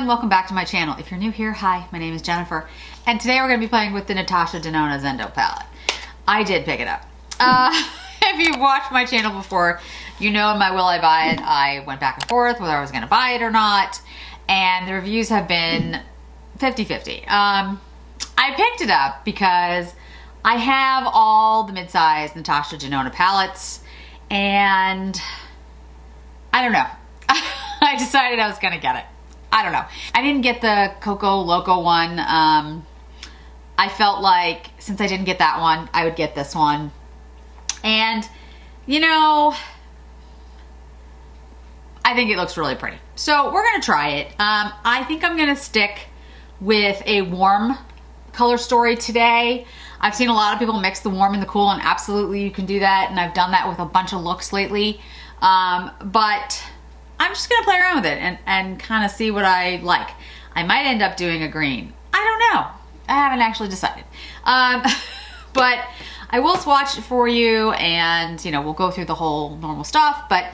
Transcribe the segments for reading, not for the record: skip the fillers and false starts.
everyone, welcome back to my channel. If you're new here, hi, my name is Jennifer, and today we're going to be playing with the Natasha Denona Zendo palette. I did pick it up. If you've watched my channel before, you know in my will I buy it, I went back and forth whether I was going to buy it or not, and the reviews have been 50-50. I picked it up because I have all the mid-size Natasha Denona palettes, and I don't know. I decided I was going to get it. I don't know. I didn't get the Coco Loco one. I felt like since I didn't get that one, I would get this one. And, you know, I think it looks really pretty. So we're going to try it. I think I'm going to stick with a warm color story today. I've seen a lot of people mix the warm and the cool, and absolutely you can do that. And I've done that with a bunch of looks lately. But I'm just gonna play around with it and kind of see what I like. I might end up doing a green. I don't know. I haven't actually decided. But I will swatch it for you, and you know, we'll go through the whole normal stuff, but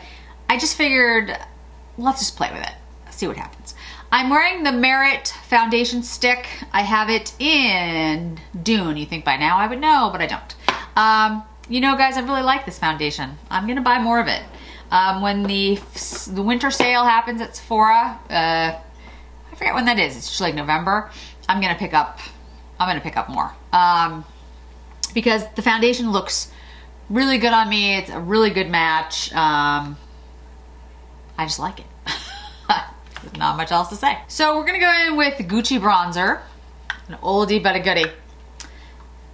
I just figured let's just play with it, see what happens. I'm wearing the Merit foundation stick. I have it in Dune. You think by now I would know, but I don't. You know, guys, I really like this foundation. I'm gonna buy more of it. When the winter sale happens at Sephora, I forget when that is. It's usually like November. I'm gonna pick up more because the foundation looks really good on me. It's a really good match. I just like it. Not much else to say. So we're gonna go in with the Gucci bronzer, an oldie but a goodie.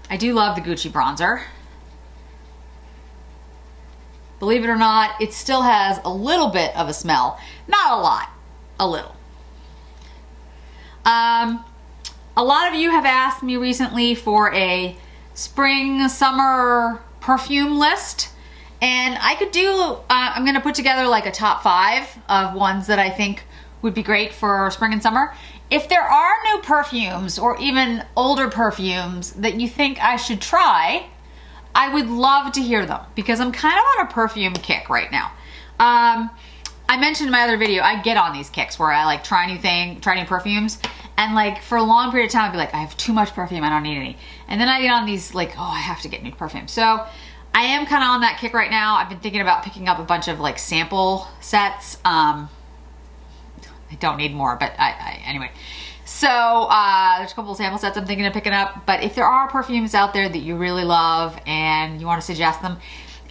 I do love the Gucci bronzer. Believe it or not, it still has a little bit of a smell. Not a lot, a little. A lot of you have asked me recently for a spring, summer perfume list. And I could do, I'm gonna put together like a top 5 of ones that I think would be great for spring and summer. If there are new perfumes or even older perfumes that you think I should try, I would love to hear them because I'm kind of on a perfume kick right now. I mentioned in my other video, I get on these kicks where I like try new perfumes, and like for a long period of time I'd be like, I have too much perfume, I don't need any. And then I get on these like, oh, I have to get new perfume. So I am kind of on that kick right now. I've been thinking about picking up a bunch of like sample sets. I don't need more, but anyway. So there's a couple of sample sets I'm thinking of picking up, but if there are perfumes out there that you really love and you want to suggest them,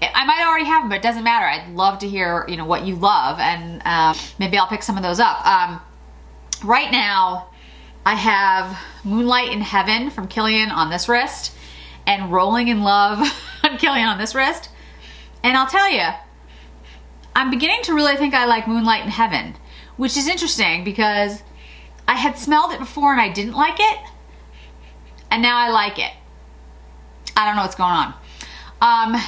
I might already have them, but it doesn't matter. I'd love to hear, you know, what you love, and maybe I'll pick some of those up. Right now, I have Moonlight in Heaven from Kilian on this wrist, and Rolling in Love on Kilian on this wrist. And I'll tell you, I'm beginning to really think I like Moonlight in Heaven, which is interesting because I had smelled it before and I didn't like it, and now I like it. I don't know what's going on.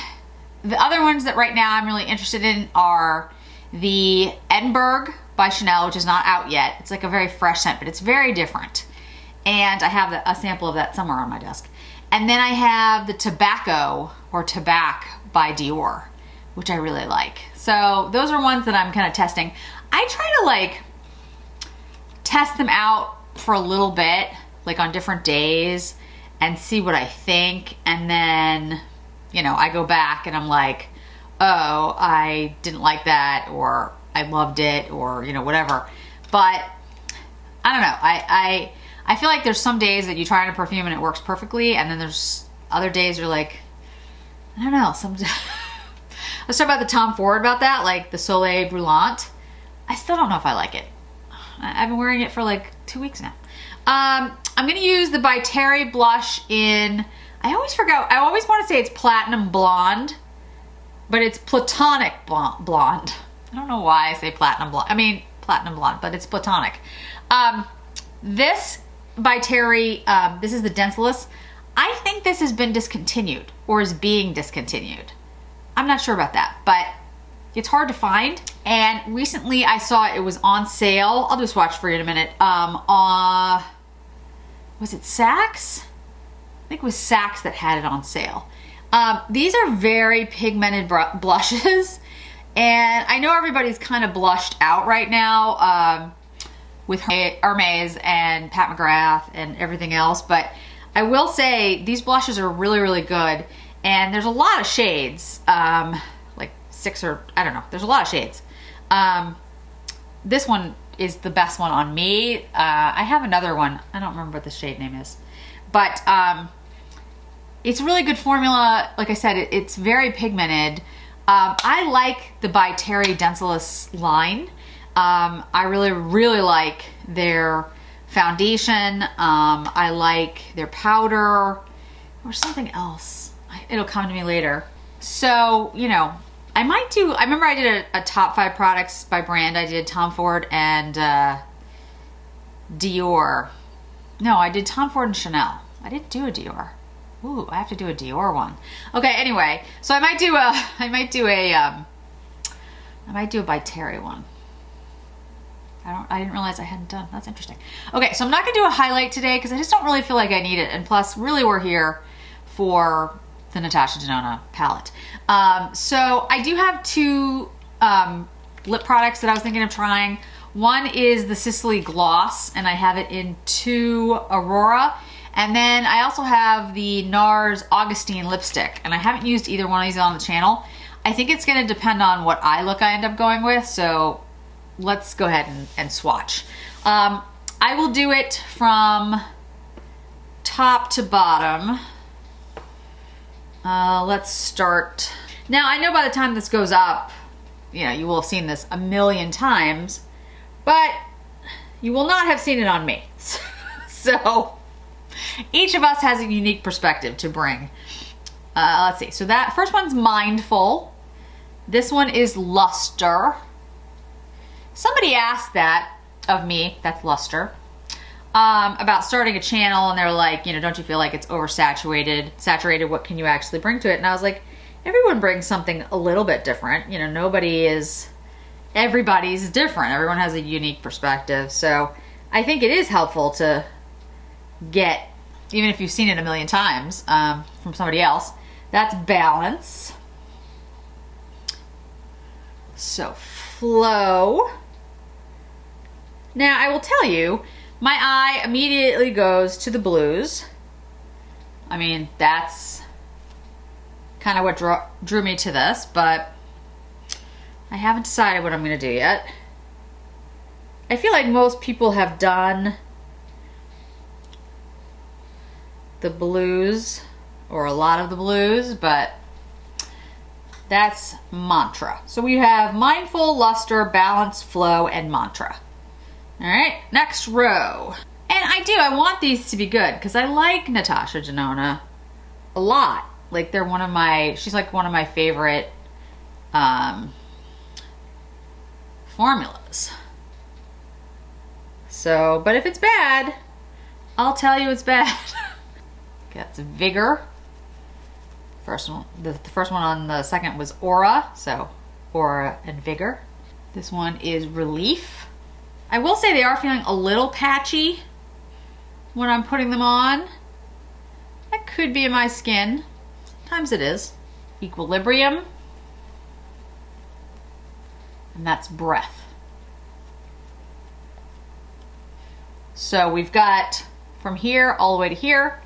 The other ones that right now I'm really interested in are the Edinburgh by Chanel, which is not out yet. It's like a very fresh scent, but it's very different. And I have a sample of that somewhere on my desk. And then I have the Tobacco or Tabac by Dior, which I really like. So those are ones that I'm kind of testing. I try to like test them out for a little bit, like on different days, and see what I think, and then, you know, I go back and I'm like, oh, I didn't like that, or I loved it, or, you know, whatever. But I don't know, I feel like there's some days that you try on a perfume and it works perfectly, and then there's other days you're like, I don't know, let's talk about the Tom Ford about that, like the Soleil Brûlante. I still don't know if I like it. I've been wearing it for like 2 weeks now. I'm gonna use the By Terry blush in, I always want to say it's Platinum Blonde, but it's Platonic Blonde. I don't know why I say Platinum Blonde. I mean, Platinum Blonde, but it's Platonic. This By Terry, this is the Denseless. I think this has been discontinued, or is being discontinued. I'm not sure about that, but it's hard to find. And recently I saw it was on sale. I'll just watch for you in a minute. Was it Saks? I think it was Saks that had it on sale. These are very pigmented blushes, and I know everybody's kind of blushed out right now. with Hermes and Pat McGrath and everything else, but I will say these blushes are really, really good. And there's a lot of shades, like 6 or, I don't know, there's a lot of shades. This one is the best one on me. I have another one. I don't remember what the shade name is. But it's a really good formula. Like I said, it's very pigmented. I like the by Terry Dentsalis line. I really, really like their foundation. I like their powder or something else. It'll come to me later. So, you know, I remember I did a top 5 products by brand. I did Tom Ford and Dior. No, I did Tom Ford and Chanel. I didn't do a Dior. Ooh, I have to do a Dior one. Okay, anyway, so I might do a by Terry one. I didn't realize I hadn't done. That's interesting. Okay, so I'm not gonna do a highlight today because I just don't really feel like I need it. And plus, really, we're here for the Natasha Denona palette. So I do have 2 lip products that I was thinking of trying. One is the Sicily Gloss, and I have it in 2 Aurora. And then I also have the NARS Augustine lipstick, and I haven't used either one of these on the channel. I think it's gonna depend on what eye look I end up going with, so let's go ahead and swatch. I will do it from top to bottom. Let's start. Now, I know by the time this goes up, you know, you will have seen this a million times, but you will not have seen it on me. So each of us has a unique perspective to bring. Let's see. So that first one's Mindful. This one is Luster. Somebody asked that of me, that's Luster, about starting a channel, and they're like, you know, don't you feel like it's saturated? What can you actually bring to it? And I was like, everyone brings something a little bit different. You know, everybody's different. Everyone has a unique perspective. So I think it is helpful to get, even if you've seen it a million times from somebody else. That's Balance. So Flow. Now I will tell you, my eye immediately goes to the blues. I mean, that's kind of what drew me to this, but I haven't decided what I'm gonna do yet. I feel like most people have done the blues, or a lot of the blues, but that's Mantra. So we have Mindful, Luster, Balance, Flow, and Mantra. All right, next row. And I want these to be good because I like Natasha Denona a lot. Like she's like one of my favorite formulas. So, but if it's bad, I'll tell you it's bad. Okay, that's Vigor. First one, the first one on the second was Aura, so Aura and Vigor. This one is Relief. I will say they are feeling a little patchy when I'm putting them on. That could be in my skin. Sometimes it is. Equilibrium. And that's Breath. So we've got from here all the way to here,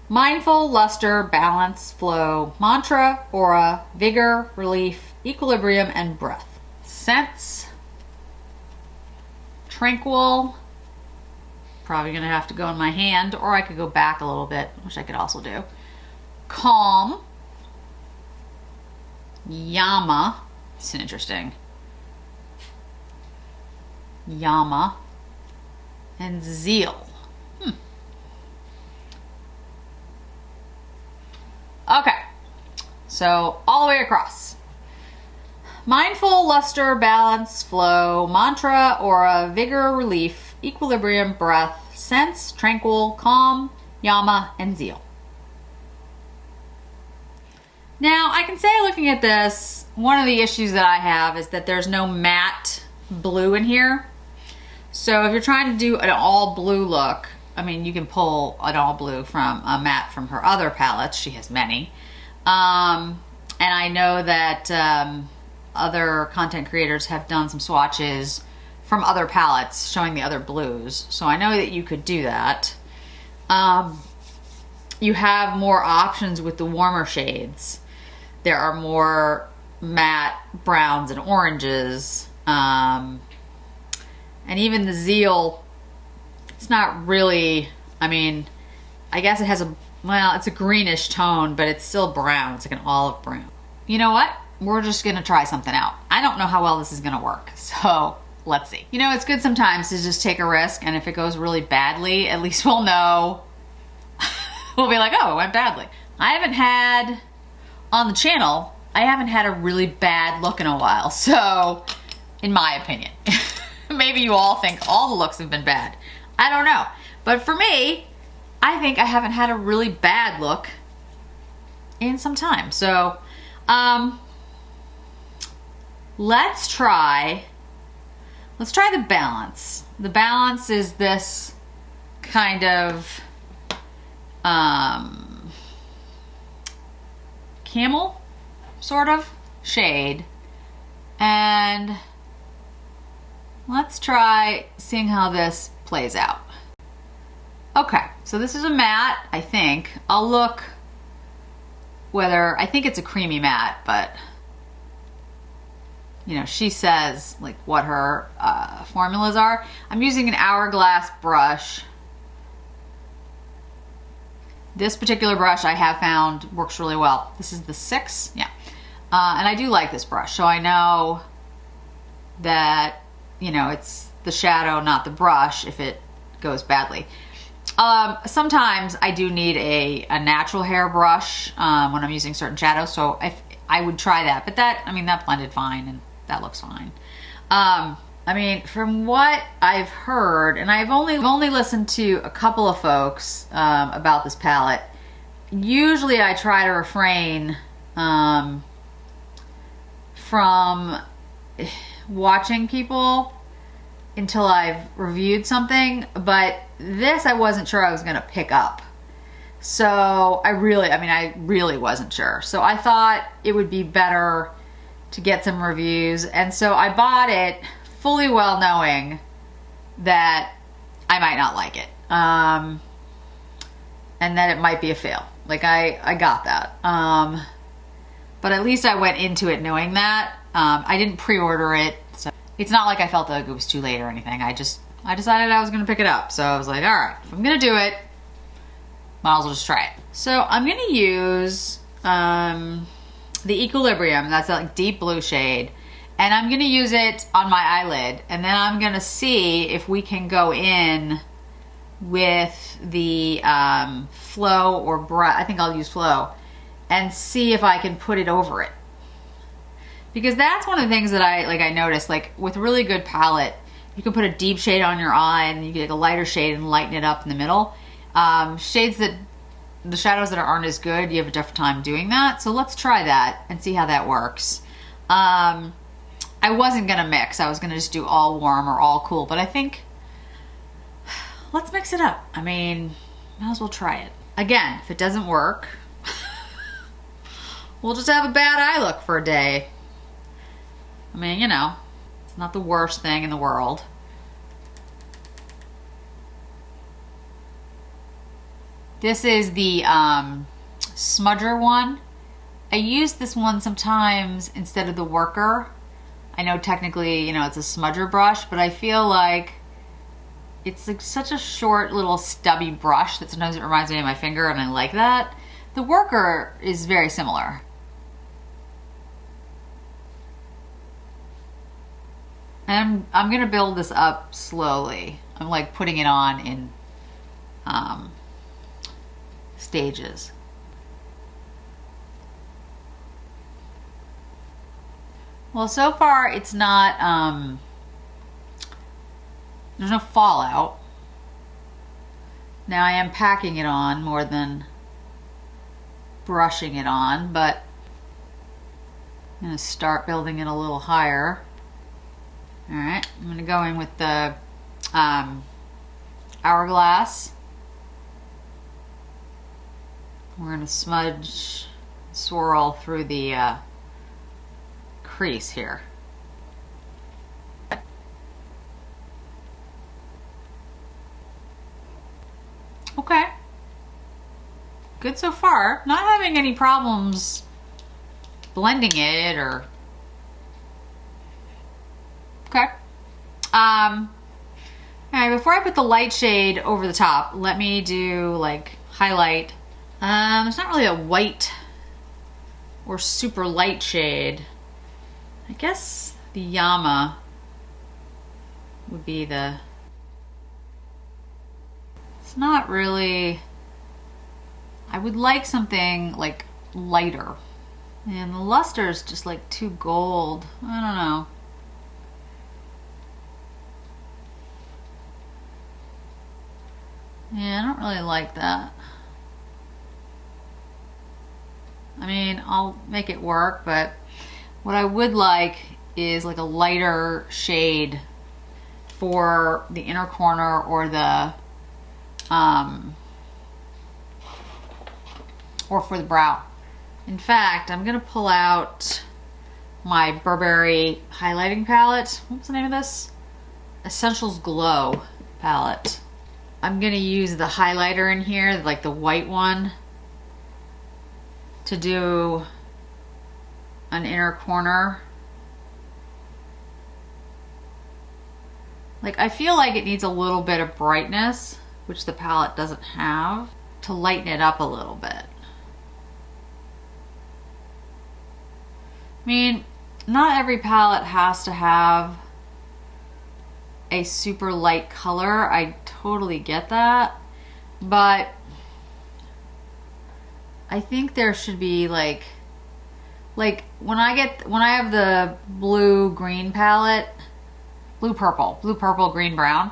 Mindful, Luster, Balance, Flow, Mantra, Aura, Vigor, Relief, Equilibrium, and Breath. Sense. Tranquil. Probably gonna have to go in my hand, or I could go back a little bit, which I could also do. Calm. Yama. It's interesting. Yama. And Zeal. Okay, so all the way across. Mindful, Luster, Balance, Flow, Mantra, Aura, Vigor, Relief, Equilibrium, Breath, Sense, Tranquil, Calm, Yama, and Zeal. Now, I can say looking at this, one of the issues that I have is that there's no matte blue in here. So if you're trying to do an all blue look, I mean, you can pull an all blue from a matte from her other palettes. She has many. And I know that other content creators have done some swatches from other palettes showing the other blues. So I know that you could do that. You have more options with the warmer shades. There are more matte browns and oranges. And even the Zeal, it's not really, I mean, I guess it has a, well, it's a greenish tone, but it's still brown. It's like an olive brown. You know what? We're just gonna try something out. I don't know how well this is gonna work, so let's see. You know, it's good sometimes to just take a risk, and if it goes really badly, at least we'll know. We'll be like, oh, it went badly. I haven't had, on the channel, I haven't had a really bad look in a while, so, in my opinion. Maybe you all think all the looks have been bad. I don't know. But for me, I think I haven't had a really bad look in some time. So, let's try the Balance. The Balance is this kind of camel sort of shade, and let's try seeing how this plays out. Okay, so this is a matte, I think. I'll look whether, I think it's a creamy matte, but you know, she says like what her formulas are. I'm using an Hourglass brush. This particular brush I have found works really well. This is the 6, yeah. And I do like this brush, so I know that, you know, it's the shadow, not the brush, if it goes badly. Sometimes I do need a natural hair brush when I'm using certain shadows, so I would try that. But that, I mean, that blended fine, and that looks fine. I mean, from what I've heard, and I've only listened to a couple of folks about this palette. Usually I try to refrain from watching people until I've reviewed something, but this I wasn't sure I was gonna pick up. So I really wasn't sure. So I thought it would be better to get some reviews, and so I bought it fully well knowing that I might not like it, and that it might be a fail. Like I got that, but at least I went into it knowing that. I didn't pre-order it, so it's not like I felt like it was too late or anything. I decided I was gonna pick it up, so I was like, all right, if I'm gonna do it, might as well just try it. So I'm gonna use the Equilibrium. That's a like deep blue shade. And I'm gonna use it on my eyelid, and then I'm gonna see if we can go in with the Flow or brush. I think I'll use Flow, and see if I can put it over it. Because that's one of the things that I noticed, like with a really good palette, you can put a deep shade on your eye, and you get a lighter shade and lighten it up in the middle. Shades that, the shadows that aren't as good, you have a different time doing that. So let's try that and see how that works. I wasn't gonna mix. I was gonna just do all warm or all cool, but I think let's mix it up. I mean, might as well try it. Again, if it doesn't work, we'll just have a bad eye look for a day. I mean, you know, it's not the worst thing in the world. This is the smudger one. I use this one sometimes instead of the worker. I know technically, you know, it's a smudger brush, but I feel like it's like such a short little stubby brush that sometimes it reminds me of my finger, and I like that. The worker is very similar. And I'm gonna build this up slowly. I'm like putting it on in stages. Well, so far it's not, there's no fallout. Now I am packing it on more than brushing it on, but I'm gonna start building it a little higher. All right, I'm gonna go in with the Hourglass. We're gonna smudge, swirl through the crease here. Okay. Good so far. Not having any problems blending it or... Okay. Alright, before I put the light shade over the top, let me do like highlight. There's not really a white or super light shade. I guess the Yama would be the... It's not really... I would like something like lighter. And the luster is just like too gold. I don't know. Yeah, I don't really like that. I mean, I'll make it work, but what I would like is like a lighter shade for the inner corner or the or for the brow. In fact, I'm gonna pull out my Burberry highlighting palette. What's the name of this? Essentials Glow palette. I'm gonna use the highlighter in here, like the white one, to do an inner corner. Like, I feel like it needs a little bit of brightness, which the palette doesn't have, to lighten it up a little bit. I mean, not every palette has to have a super light color. I totally get that, but I think there should be like when I have the blue green palette, blue purple, green brown,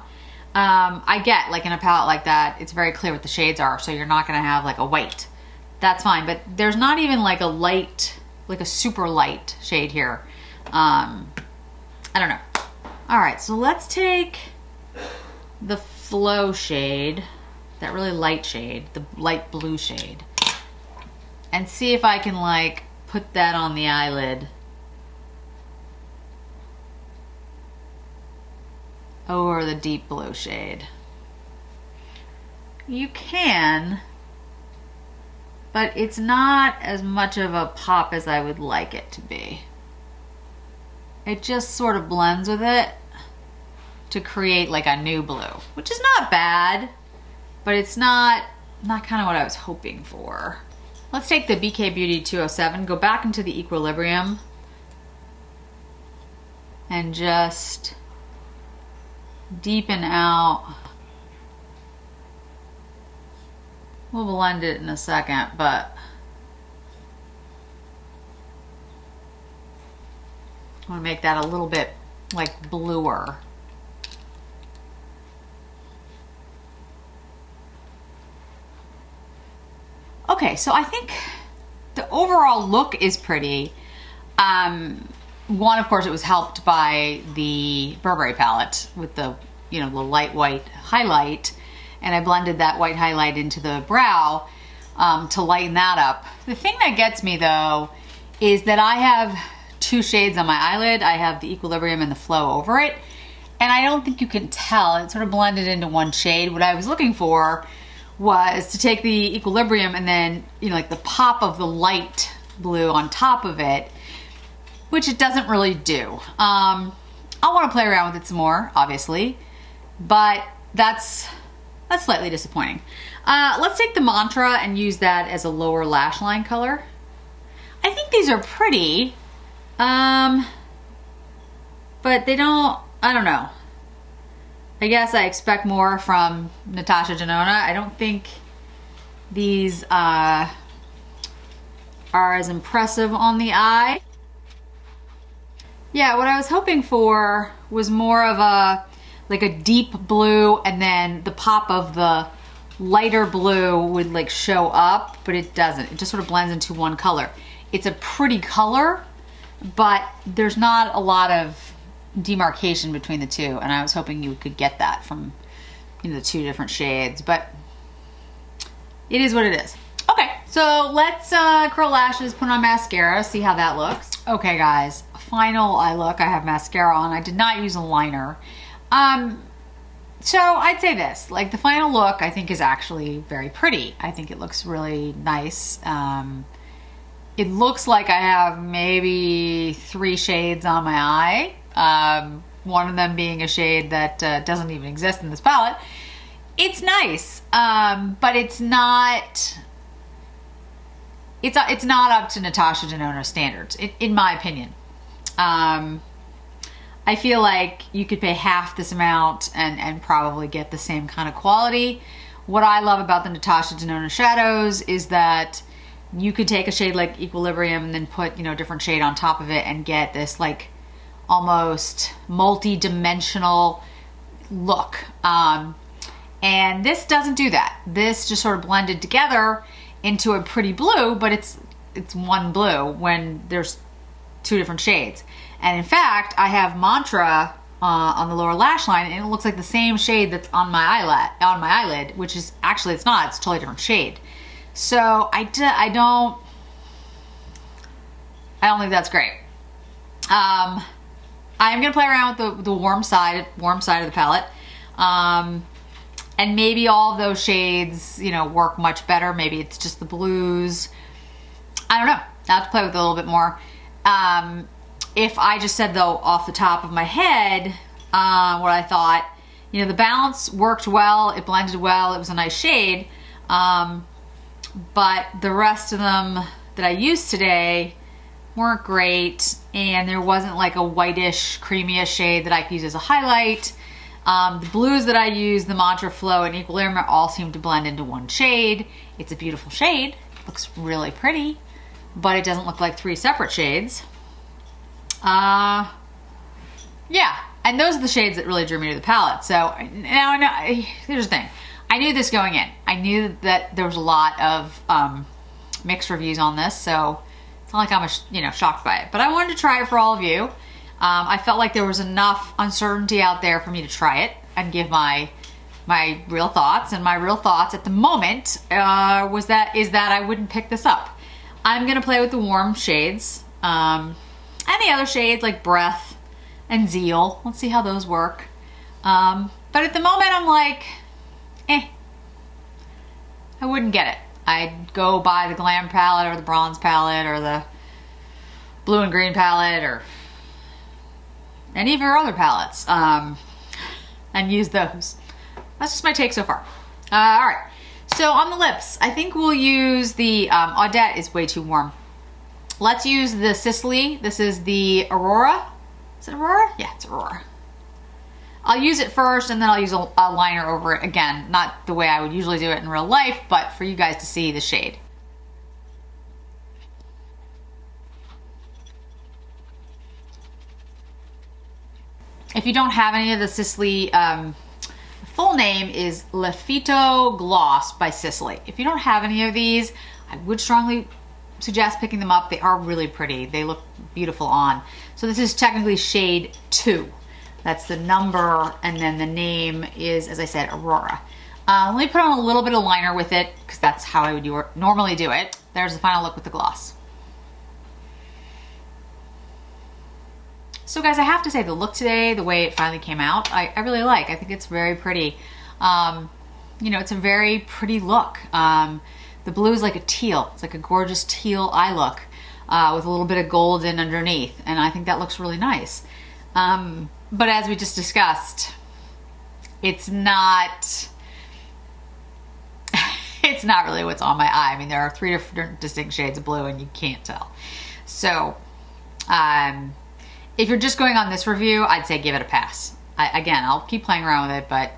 I get like in a palette like that, it's very clear what the shades are, so you're not gonna have like a white. That's fine, but there's not even like a light, like a super light shade here. I don't know. All right, so let's take the Flow shade, that really light shade, the light blue shade, and see if I can like put that on the eyelid over the deep blue shade. You can, but it's not as much of a pop as I would like it to be. It just sort of blends with it to create like a new blue, which is not bad, but it's not kind of what I was hoping for. Let's take the BK Beauty 207, go back into the Equilibrium, and just deepen out. We'll blend it in a second, but I want to make that a little bit like bluer. Okay, so I think the overall look is pretty. One, of course, it was helped by the Burberry palette with the, the light white highlight, and I blended that white highlight into the brow to lighten that up. The thing that gets me though is that I have two shades on my eyelid. I have the Equilibrium and the Flow over it, and I don't think you can tell. It sort of blended into one shade. What I was looking for was to take the Equilibrium and then, like the pop of the light blue on top of it, which it doesn't really do. I want to play around with it some more, obviously, but that's slightly disappointing. Let's take the Mantra and use that as a lower lash line color. I think these are pretty, but they don't, I don't know. I guess I expect more from Natasha Denona. I don't think these are as impressive on the eye. Yeah, what I was hoping for was more of a deep blue, and then the pop of the lighter blue would like show up, but it doesn't. It just sort of blends into one color. It's a pretty color, but there's not a lot of demarcation between the two, and I was hoping you could get that from the two different shades, but it is what it is. Okay, so let's curl lashes, put on mascara, see how that looks. Okay guys, final eye look. I have mascara on. I did not use a liner. So I'd say this, like the final look I think is actually very pretty. I think it looks really nice. It looks like I have maybe 3 shades on my eye. One of them being a shade that doesn't even exist in this palette. It's nice, but it's not up to Natasha Denona standards, in my opinion. I feel like you could pay half this amount and probably get the same kind of quality. What I love about the Natasha Denona shadows is that you could take a shade like Equilibrium and then put, you know, a different shade on top of it and get this like almost multi-dimensional look. And this doesn't do that. This just sort of blended together into a pretty blue, but it's one blue when there's 2 different shades. And in fact, I have Mantra on the lower lash line, and it looks like the same shade that's on my eyelid, which is actually, it's not. It's a totally different shade. So I don't think that's great. I'm gonna play around with the warm side of the palette, and maybe all of those shades, you know, work much better. Maybe it's just the blues. I don't know. I have to play with it a little bit more. If I just said though off the top of my head what I thought, you know, the balance worked well, it blended well, it was a nice shade, but the rest of them that I used today weren't great, and there wasn't like a whitish, creamish shade that I could use as a highlight. The blues that I used, the Mantra Flow and Equilibrium, all seem to blend into one shade. It's a beautiful shade, looks really pretty, but it doesn't look like 3 separate shades. Yeah, and those are the shades that really drew me to the palette. So now, here's the thing. I knew this going in. I knew that there was a lot of mixed reviews on this, so it's not like I'm shocked by it. But I wanted to try it for all of you. I felt like there was enough uncertainty out there for me to try it and give my real thoughts. And my real thoughts at the moment is that I wouldn't pick this up. I'm gonna play with the warm shades. And the other shades like Breath and Zeal. Let's see how those work. But at the moment I'm like, I wouldn't get it. I'd go buy the Glam palette or the Bronze palette or the Blue and Green palette or any of your other palettes and use those. That's just my take so far. All right, so on the lips, I think we'll use the Audette is way too warm. Let's use the Sisley. This is the Aurora. Is it Aurora? Yeah, it's Aurora. I'll use it first and then I'll use a liner over it. Again, not the way I would usually do it in real life, but for you guys to see the shade. If you don't have any of the Sisley, full name is Lefito Gloss by Sisley. If you don't have any of these, I would strongly suggest picking them up. They are really pretty. They look beautiful on. So this is technically shade 2. That's the number, and then the name is, as I said, Aurora. Let me put on a little bit of liner with it because that's how I would normally do it. There's the final look with the gloss. So guys, I have to say the look today, the way it finally came out, I really like. I think it's very pretty. You know, it's a very pretty look. The blue is like a teal. It's like a gorgeous teal eye look with a little bit of gold in underneath. And I think that looks really nice. But as we just discussed, it's not really what's on my eye. I mean, there are 3 different distinct shades of blue and you can't tell. So if you're just going on this review, I'd say give it a pass. Again, I'll keep playing around with it, but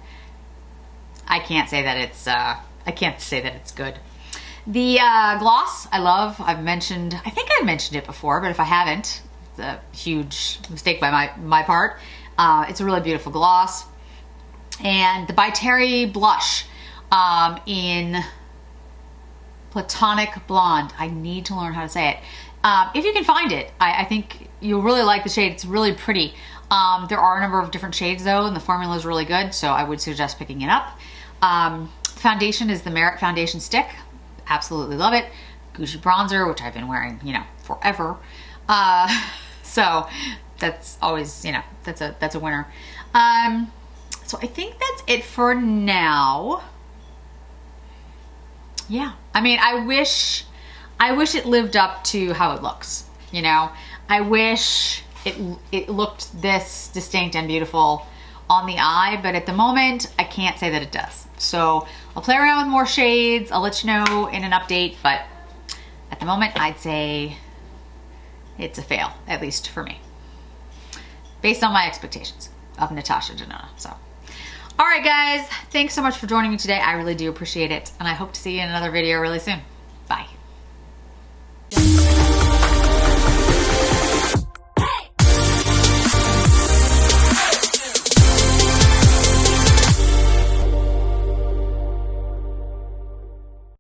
I can't say that it's good. The gloss, I love. I think I've mentioned it before, but if I haven't, it's a huge mistake by my part. It's a really beautiful gloss. And the By Terry blush in Platonic Blonde. I need to learn how to say it. If you can find it, I think you'll really like the shade. It's really pretty. There are a number of different shades though, and the formula is really good, so I would suggest picking it up. Foundation is the Merit Foundation Stick. Absolutely love it. Gucci bronzer, which I've been wearing, forever. So that's always, that's a winner. So I think that's it for now. Yeah, I mean, I wish it lived up to how it looks, you know? I wish it looked this distinct and beautiful on the eye, but at the moment, I can't say that it does. So I'll play around with more shades. I'll let you know in an update, but at the moment, I'd say it's a fail, at least for me, based on my expectations of Natasha Denona. So, all right, guys, thanks so much for joining me today. I really do appreciate it, and I hope to see you in another video really soon.